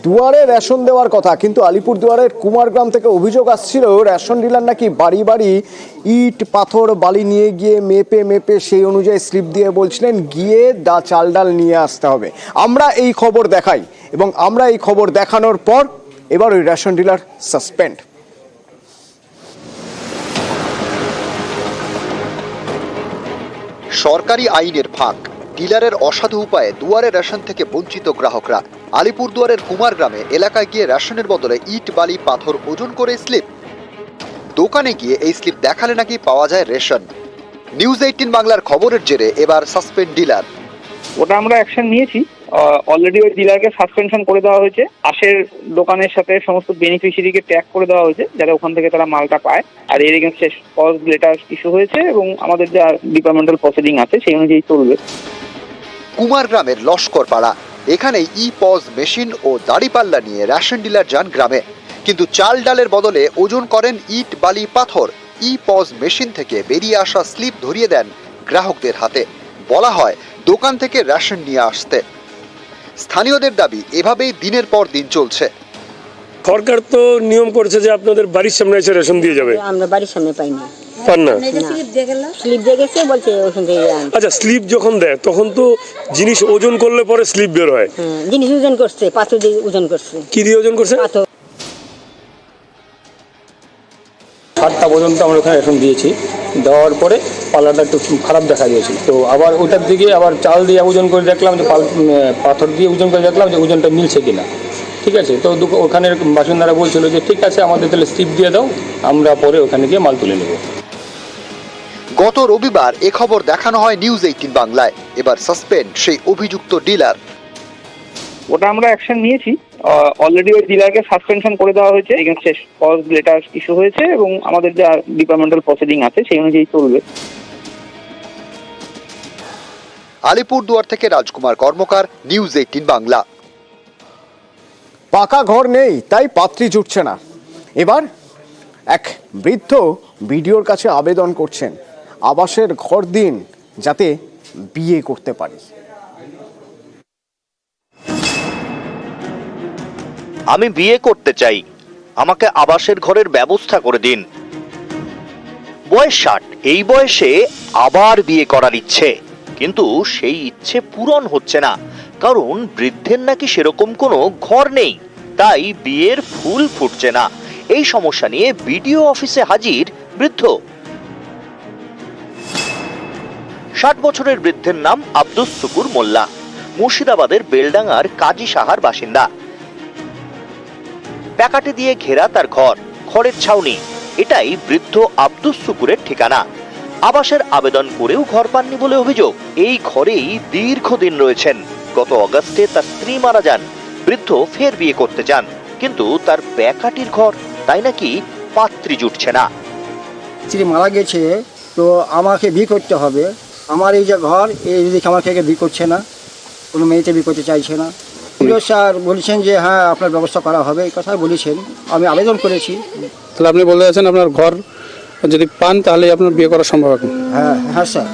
দুয়ারে রেশন দেওয়ার কথা, কিন্তু আলিপুরদুয়ারের কুমারগ্রাম থেকে অভিযোগ আসছিল রেশন ডিলার নাকি বাড়ি বাড়ি ইট পাথর বালি নিয়ে গিয়ে মেপে সেই অনুযায়ী স্লিপ দিয়ে বলছিলেন গিয়ে চাল ডাল নিয়ে আসতে হবে। আমরা এই খবর দেখাই এবং আমরা এই খবর দেখানোর পর এবার ওই রেশন ডিলার সাসপেন্ড। সরকারি আইনের ফাঁক, ডিলারের অসাধু উপায়ে দুয়ারে রেশন থেকে বঞ্চিত গ্রাহকরা। আলিপুরদুয়ারের কুমারগ্রামে এলাকায় গিয়ে রেশনের বদলে ইট বালি পাথর ওজন করে স্লিপ। দোকানে গিয়ে এই স্লিপ দেখালে নাকি পাওয়া যায় রেশন। নিউজ 18 বাংলার খবরের জেরে এবার সাসপেন্ড ডিলার। ওটা আমরা অ্যাকশন নিয়েছি, অলরেডি ওই ডিলারকে সাসপেনশন করে দেওয়া হয়েছে। পাশের দোকানের সাথে সমস্ত বেনিফিশিয়ারিকে ট্যাগ করে দেওয়া হয়েছে যাতে ওখান থেকে তারা মালটা পায়। আর এর এগেইনস্টে কজ লেটার ইস্যু হয়েছে এবং আমাদের যা ডিপার্টমেন্টাল প্রসিডিং আছে সেই অনুযায়ী চলবে। কুমারগ্রামের লস্করপাড়া, এখানে ই পজ মেশিন ও দাড়িপাল্লা নিয়ে রেশন ডিলার যান গ্রামে, কিন্তু চাল ডালের বদলে ওজন করেন ইট বালি পাথর। ই পজ মেশিন থেকে বেরিয়ে আসা স্লিপ ধরিয়ে দেন গ্রাহকদের হাতে, বলা হয় দোকান থেকে রেশন নিয়ে আসতে। স্থানীয়দের দাবি এভাবেই দিনের পর দিন চলছে। সরকার তো নিয়ম করেছে যে আপনাদের বাড়ির সামনে এসে রেশন দিয়ে যাবে। আমরা বাড়ির সামনে পাই না, পান না? স্লিপ দিয়ে গেছে বলছে ওখান থেকে। আচ্ছা, স্লিপ যখন দেয় তখন তো জিনিস ওজন করলে পরে স্লিপ বের হয়। জিনিস ওজন করছে, পাথর দিয়ে ওজন করছে। কি দিয়ে ওজন করছে? পাথর। 7টা পর্যন্ত আমরা ওখানে রেশন দিয়েছি, দেওয়ার পরে পাল্লাটা একটু খারাপ দেখা দিয়েছিল। তো আবার ওটার দিকে আবার চাল দিয়ে ওজন করে দেখলাম যে পাথর দিয়ে ওজন করে দেখলাম যে ওজনটা মিলছে কিনা। ঠিক আছে, তো ওখানের বাসিন্দারা বলছিল যে ঠিক আছে আমাদের তাহলে স্লিপ দিয়ে দাও, আমরা পরে ওখানে গিয়ে মাল তুলে নেব। গত রবিবার এ খবর দেখানো হয় নিউজ 18 বাংলায়। এবার সাসপেন্ড সেই অভিযুক্ত ডিলার। ওটা আমরা অ্যাকশন নিয়েছি, অলরেডি ওই ডিলারকে সাসপেনশন করে দেওয়া হয়েছে, এগেইনস্টে কজ লেটার ইস্যু হয়েছে এবং আমাদের যা ডিপার্টমেন্টাল প্রসিডিং আছে সেই অনুযায়ী চলবে। আলিপুরদুয়ার থেকে রাজকুমার কর্মকার, নিউজ 18 বাংলা। পাকা ঘর নেই তাই পাত্রী জুটছে না। এবার এক বৃদ্ধ বিডিওর কাছে আবেদন করছেন আবাসের ঘর দিন যাতে বিয়ে করতে পারি। আমি বিয়ে করতে চাই, আমাকে আবাসের ঘরের ব্যবস্থা করে দিন। বয়স 60, এই বয়সে আবার বিয়ে করার ইচ্ছে, কিন্তু সেই ইচ্ছে পূরণ হচ্ছে না, কারণ বৃদ্ধের নাকি সেরকম কোনো ঘর নেই, তাই বিয়ের ফুল ফুটছে না। এই সমস্যা নিয়ে বিডিও অফিসে হাজির বৃদ্ধ। 60 বছরের বৃদ্ধের নাম আব্দুস শুকুর মোল্লা, মুর্শিদাবাদের বেলডাঙ্গার কাজী সাহার বাসিন্দা। প্যাকাটে দিয়ে ঘেরা তার ঘর, খড়ের ছাউনি, এটাই বৃদ্ধ আব্দুস শুকুরের ঠিকানা। আবাসের আবেদন করেও ঘর পাননি বলে অভিযোগ। এই ঘরেই দীর্ঘদিন রয়েছেন। গত অগাস্টে তার স্ত্রী মারা যান। বৃদ্ধ ফের বিয়ে করতে চান, কিন্তু তার প্যাকাটির ঘর, তাই নাকি পাত্রী জুটছে না। স্ত্রী মারা গেছে, তো আমাকে বিয়ে করতে হবে। আমার এই যে ঘর, এই দিকে আমাকে বিয়ে করছে না, কোনো মেয়েতে বিয়ে করতে চাইছে না। স্যার বলেছেন যে হ্যাঁ আপনার ব্যবস্থা করা হবে, এই কথা বলেছেন। আমি আবেদন করেছি। তাহলে আপনি বলতে চাচ্ছেন আপনার ঘর যদি পান তাহলে আপনার বিয়ে করা সম্ভব হবে? হ্যাঁ হ্যাঁ স্যার।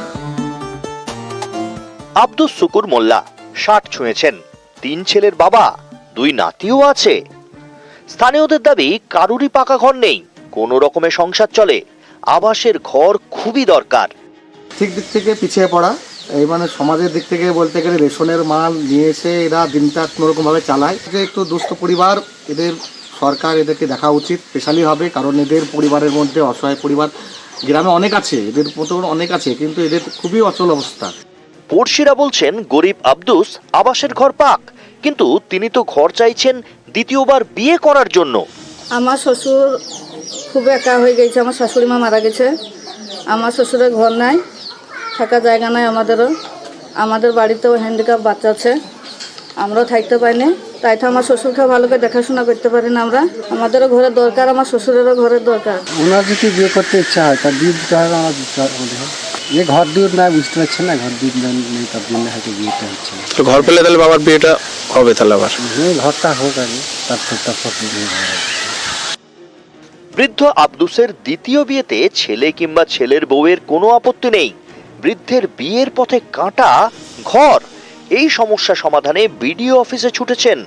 আব্দুস শুকুর মোল্লা 60 ছুঁয়েছেন, 3 ছেলের বাবা, 2 নাতিও আছে। স্থানীয়দের দাবি কারুরই পাকা ঘর নেই, কোনো রকমে সংসার চলে। আবাসের ঘর খুবই দরকার। ঠিক দিক থেকে পিছিয়ে পড়া, এই মানে সমাজের দিক থেকে বলতে গেলে রেশনের মাল নিয়ে এসে এরা দিনটা কোনোরকমভাবে চালায়। যে একটু দুস্থ পরিবার, এদের সরকার এদেরকে দেখা উচিত স্পেশালি হবে, কারণ এদের পরিবারের মধ্যে অসহায় পরিবার গ্রামে অনেক আছে, এদের মতো অনেক আছে, কিন্তু এদের খুবই অচল অবস্থা। পড়শিরা বলছেন গরিব আব্দুস আবাসের ঘর পাক, কিন্তু তিনি তো ঘর চাইছেন দ্বিতীয়বার বিয়ে করার জন্য। আমার শ্বশুর খুব একা হয়ে গেছে, আমার শাশুড়ি মা মারা গেছে, আমার শ্বশুরের ঘর নাই, থাকার জায়গা নাই আমাদেরও। আমাদের বাড়িতেও হ্যান্ডিক্যাপ বাচ্চা আছে, আমরাও থাকতে পারি না, তাই তো আমার শ্বশুরকে ভালো করে দেখাশোনা করতে পারি না আমরা। আমাদেরও ঘরের দরকার, আমার শ্বশুরেরও ঘরের দরকার। ওনার যদি বিয়ে করতে ইচ্ছা হয় তার বিয়ে দিতে হবে, আমার দিতে হবে। যে ঘর দিয়ে না বুঝতে পারছেন না, ঘর দিয়ে নেই, তার জন্য হয়তো বিয়েটা হচ্ছে না। তো ঘর পেলে তাহলে বাবার বিয়েটা হবে তাহলে আবার? ঘরটা হোক আগে, তারপর বিয়ে হবে। বৃদ্ধ আব্দুসের দ্বিতীয় বিয়েতে ছেলে কিংবা ছেলের বউয়ের কোনো আপত্তি নেই। বৃদ্ধের বিয়ের পথে কাঁটা ঘর, এই সমস্যা সমাধানে বিডিও অফিসে ছুটেছেন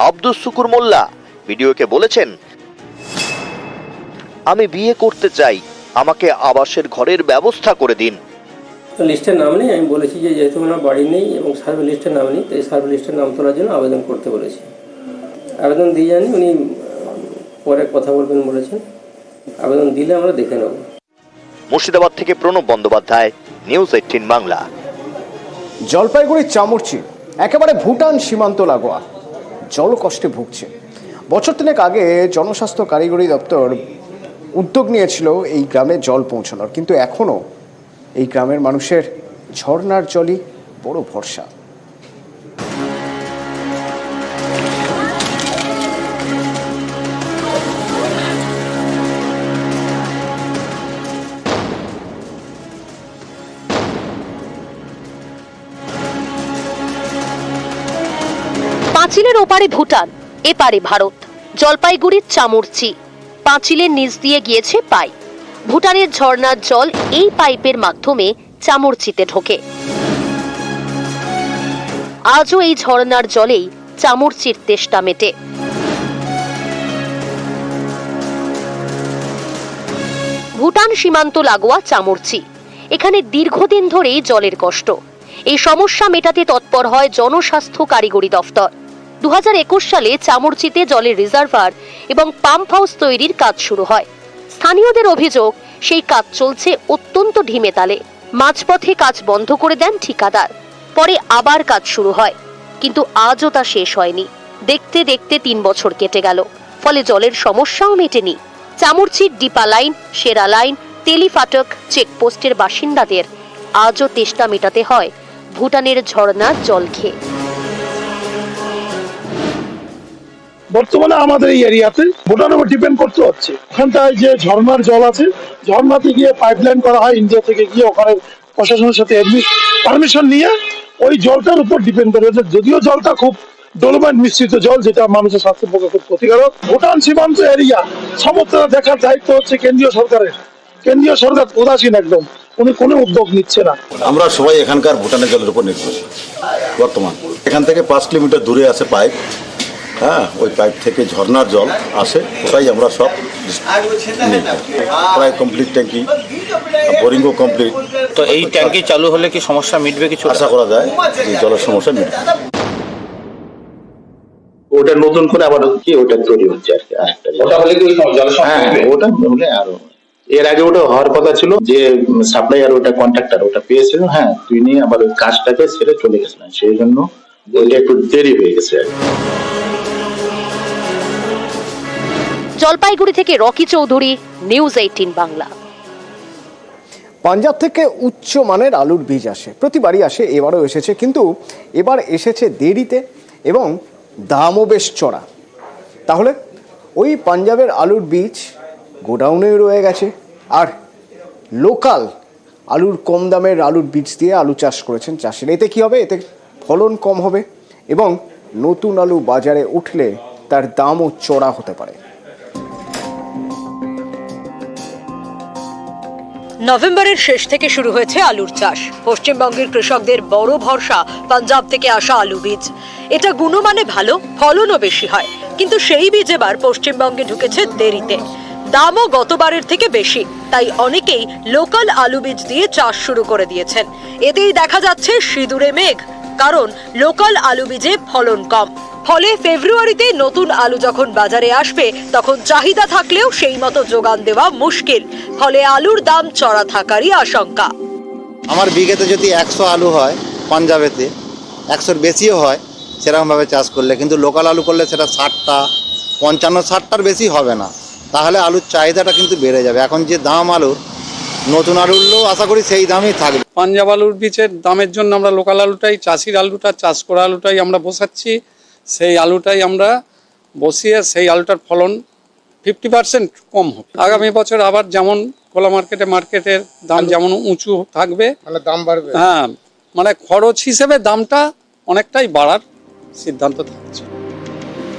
আব্দুস শুকুর মোল্লা। বিডিওকে বলেছেন, আমি বিয়ে করতে চাই, আমাকে আবাসের ঘরের ব্যবস্থা করে দিন। লিস্টের নাম নেই, আমি বলেছি যে যেহেতু আমার বাড়ি নেই এবং সার্ভে লিস্টের নাম নেই, তো এই সার্ভে লিস্টের নাম তোলার জন্য আবেদন করতে বলেছি। আবেদন দিয়ে জানি, উনি পরে কথা বলবেন বলেছেন। আবেদন দিলে আমরা দেখে নেব। মুর্শিদাবাদ থেকে প্রণব বন্দ্যোপাধ্যায়, নিউজ 18 বাংলা। জলপাইগুড়ির চামুরচি একেবারে ভুটান সীমান্ত লাগোয়া জলকষ্টে ভুগছে। বছর তিনেক আগে জনস্বাস্থ্য কারিগরি দপ্তর উদ্যোগ নিয়েছিল এই গ্রামে জল পৌঁছানোর, কিন্তু এখনও এই গ্রামের মানুষের ঝর্ণার জলই বড় ভরসা। পাঁচিলের ওপারে ভুটান, এপারে ভারত। জলপাইগুড়ির চামুরচি পাঁচিলের নিচ দিয়ে গিয়েছে পাইপ। ভুটানের ঝর্ণার জল এই পাইপের মাধ্যমে চামুরচিতে ঢোকে। আজও এই ঝর্ণার জলেই চামুরচির তেষ্টা মেটে। ভুটান সীমান্ত লাগোয়া চামুরচি, এখানে দীর্ঘদিন ধরেই জলের কষ্ট। এই সমস্যা মেটাতে তৎপর হয় জনস্বাস্থ্য কারিগরি দফতর। 2021 সালে চামুরচিতে জলের রিজার্ভার এবং পাম্প হাউস তৈরির কাজ শুরু হয়। স্থানীয়দের অভিযোগ, সেই কাজ চলছে অত্যন্ত ঢিমে তালে। মাঝপথে কাজ বন্ধ করে দেন ঠিকাদার, পরে আবার কাজ শুরু হয়, কিন্তু আজও তা শেষ হয়নি। দেখতে দেখতে 3 বছর কেটে গেল, ফলে জলের সমস্যাও মেটেনি। চামুরচির ডিপা লাইন, সেরা লাইন, তেলিফাটক চেকপোস্টের বাসিন্দাদের আজও তেষ্টা মেটাতে হয় ভুটানের ঝর্ণার জল খেয়ে। বর্তমানে আমাদের এই এরিয়াতে ভুটানের উপর ডিপেন্ড করতে হচ্ছে। ওখানটায় যে ঝর্ণার জল আছে, ঝর্ণাতে গিয়ে পাইপলাইন করা হয় ইন্ডিয়া থেকে, গিয়ে ওখানে প্রশাসনের সাথে পারমিশন নিয়ে ওই জলটার উপর ডিপেন্ড করে। যদিও জলটা খুব ডলোমাইট মিশ্রিত জল, যেটা মানুষের স্বাস্থ্যের পক্ষে খুব ক্ষতিকারক। ভুটান সীমান্ত এরিয়া সমুদ্র দেখার দায়িত্ব হচ্ছে কেন্দ্রীয় সরকারের। কেন্দ্রীয় সরকার উদাসীন একদম, উনি কোনো উদ্যোগ নিচ্ছে না। আমরা সবাই এখানকার ভুটানের জলের উপর নির্ভরশীল। বর্তমান এখান থেকে 5 কিলোমিটার দূরে আছে পাইপ। হ্যাঁ, ওই পাইপ থেকে ঝর্ণার জল আসে, ওটাই আমরা সব প্রায় কমপ্লিট, ট্যাঙ্কি বোরিংও কমপ্লিট। তো এই ট্যাঙ্কি চালু হলে কি সমস্যা মিটবে? কিছু আশা করা যায় যে জলের সমস্যা মিটবে। ওটা নতুন করে আবার কি ওটা তৈরি হচ্ছে আর কি। ওটা হলে কি ওটা হলে আরো, এর আগে ওটা হওয়ার কথা ছিল যে সাপ্লাইয়ার ওটা কন্ট্রাক্টর ওটা পেয়েছিল, হ্যাঁ তিনি আবার ওই কাজটাকে ছেড়ে চলে গেছিলেন, সেই জন্য ওইটা একটু দেরি হয়ে গেছে আর কি। জলপাইগুড়ি থেকে রকি চৌধুরী, নিউজ 18 বাংলা। পাঞ্জাব থেকে উচ্চ মানের আলুর বীজ আসে, প্রতিবারই আসে, এবারও এসেছে, কিন্তু এবার এসেছে দেরিতে এবং দামও বেশ চড়া। তাহলে ওই পাঞ্জাবের আলুর বীজ গোডাউনেই রয়ে গেছে, আর লোকাল আলুর কম দামের আলুর বীজ দিয়ে আলু চাষ করেছেন চাষিরা। এতে কী হবে? এতে ফলন কম হবে এবং নতুন আলু বাজারে উঠলে তার দামও চড়া হতে পারে। নভেম্বরের শেষ থেকে শুরু হয়েছে আলুর চাষ। পশ্চিমবঙ্গের কৃষকদের বড় ভরসা পাঞ্জাব থেকে আসা আলু বীজ। এটা গুণমানে ভালো, ফলনও বেশি হয়, কিন্তু সেই বীজ এবার পশ্চিমবঙ্গে ঢুকেছে দেরিতে। দামও গতবারের থেকে বেশি, তাই অনেকেই লোকাল আলু বীজ দিয়ে চাষ শুরু করে দিয়েছেন। এতেই দেখা যাচ্ছে সিঁদুরে মেঘ, কারণ লোকাল আলু বীজে ফলন কম। ফলে ফেব্রুয়ারিতে নতুন আলু যখন বাজারে আসবে, তখন চাহিদা থাকলেও সেই মতো যোগান দেওয়া মুশকিল। ফলে আলুর দাম চড়া থাকারই আশঙ্কা। আমার বিঘেতে যদি 100 আলু হয়, পাঞ্জাবেতে 100-র বেশিও হয় সেরকমভাবে চাষ করলে, কিন্তু লোকাল আলু করলে সেটা 60টা 55-60টার বেশি হবে না। তাহলে আলুর চাহিদাটা কিন্তু বেড়ে যাবে। এখন যে দাম আলুর, নতুন আলুরও আশা করি সেই দামই থাকবে। পাঞ্জাব আলুর বীজের দামের জন্য আমরা লোকাল আলুটাই, চাষির আলুটা, চাষ করা আলুটাই আমরা বসাচ্ছি। সেই আলুটাই আমরা বসিয়ে সেই আলুটার ফলন 50% কম হবে। আগামী বছর আবার যেমন খোলা মার্কেটের দাম যেমন উঁচু থাকবে, মানে দাম বাড়বে। হ্যাঁ, মানে খরচ হিসেবে দামটা অনেকটাই বাড়ার সিদ্ধান্ত থাকছে।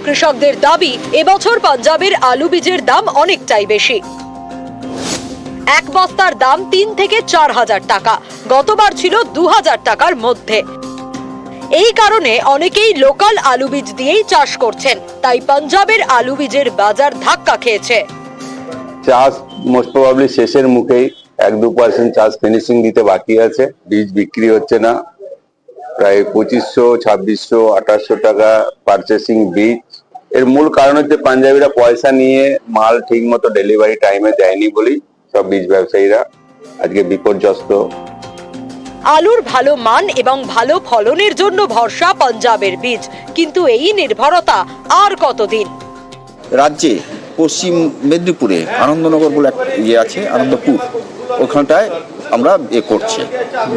কৃষকদের দাবি, এবছর পাঞ্জাবের আলু বীজের দাম অনেকটাই বেশি। এক বস্তার দাম 3 থেকে 4 হাজার টাকা, গতবার ছিল 2 হাজার টাকার মধ্যে। এই কারণে অনেকেই লোকাল আলু বীজ দিয়েই চাষ করছেন, তাই পাঞ্জাবের আলু বীজের বাজার ধাক্কা খেয়েছে। চাষ মোস্ট প্রবাবলি শেষের মুখেই, 1-2% চাষ ফিনিশিং দিতে বাকি আছে। বীজ বিক্রি হচ্ছে না, প্রায় 2500, 2600, 2800 টাকা পারচেসিং বীজ। এর মূল কারণ হচ্ছে পাঞ্জাবিরা পয়সা নিয়ে মাল ঠিক মতো ডেলিভারি টাইমে দেয়নি বলেই সব বীজ ব্যবসায়ীরা আজকে বিপর্যস্ত। আলুর ভালো মান এবং ভালো ফলনের জন্য ভরসা পাঞ্জাবের বীজ, কিন্তু এই নির্ভরতা আর কতদিন? রাজ্যে পশ্চিম মেদিনীপুরে আনন্দনগর বলে এক ইয়ে আছে, আনন্দপুর, ওখানটায় আমরা করছে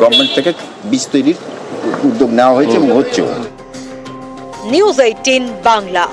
গভর্নমেন্ট থেকে বীজ তৈরির উদ্যোগ নেওয়া হয়েছে এবং হচ্ছেও। নিউজ 18 বাংলা।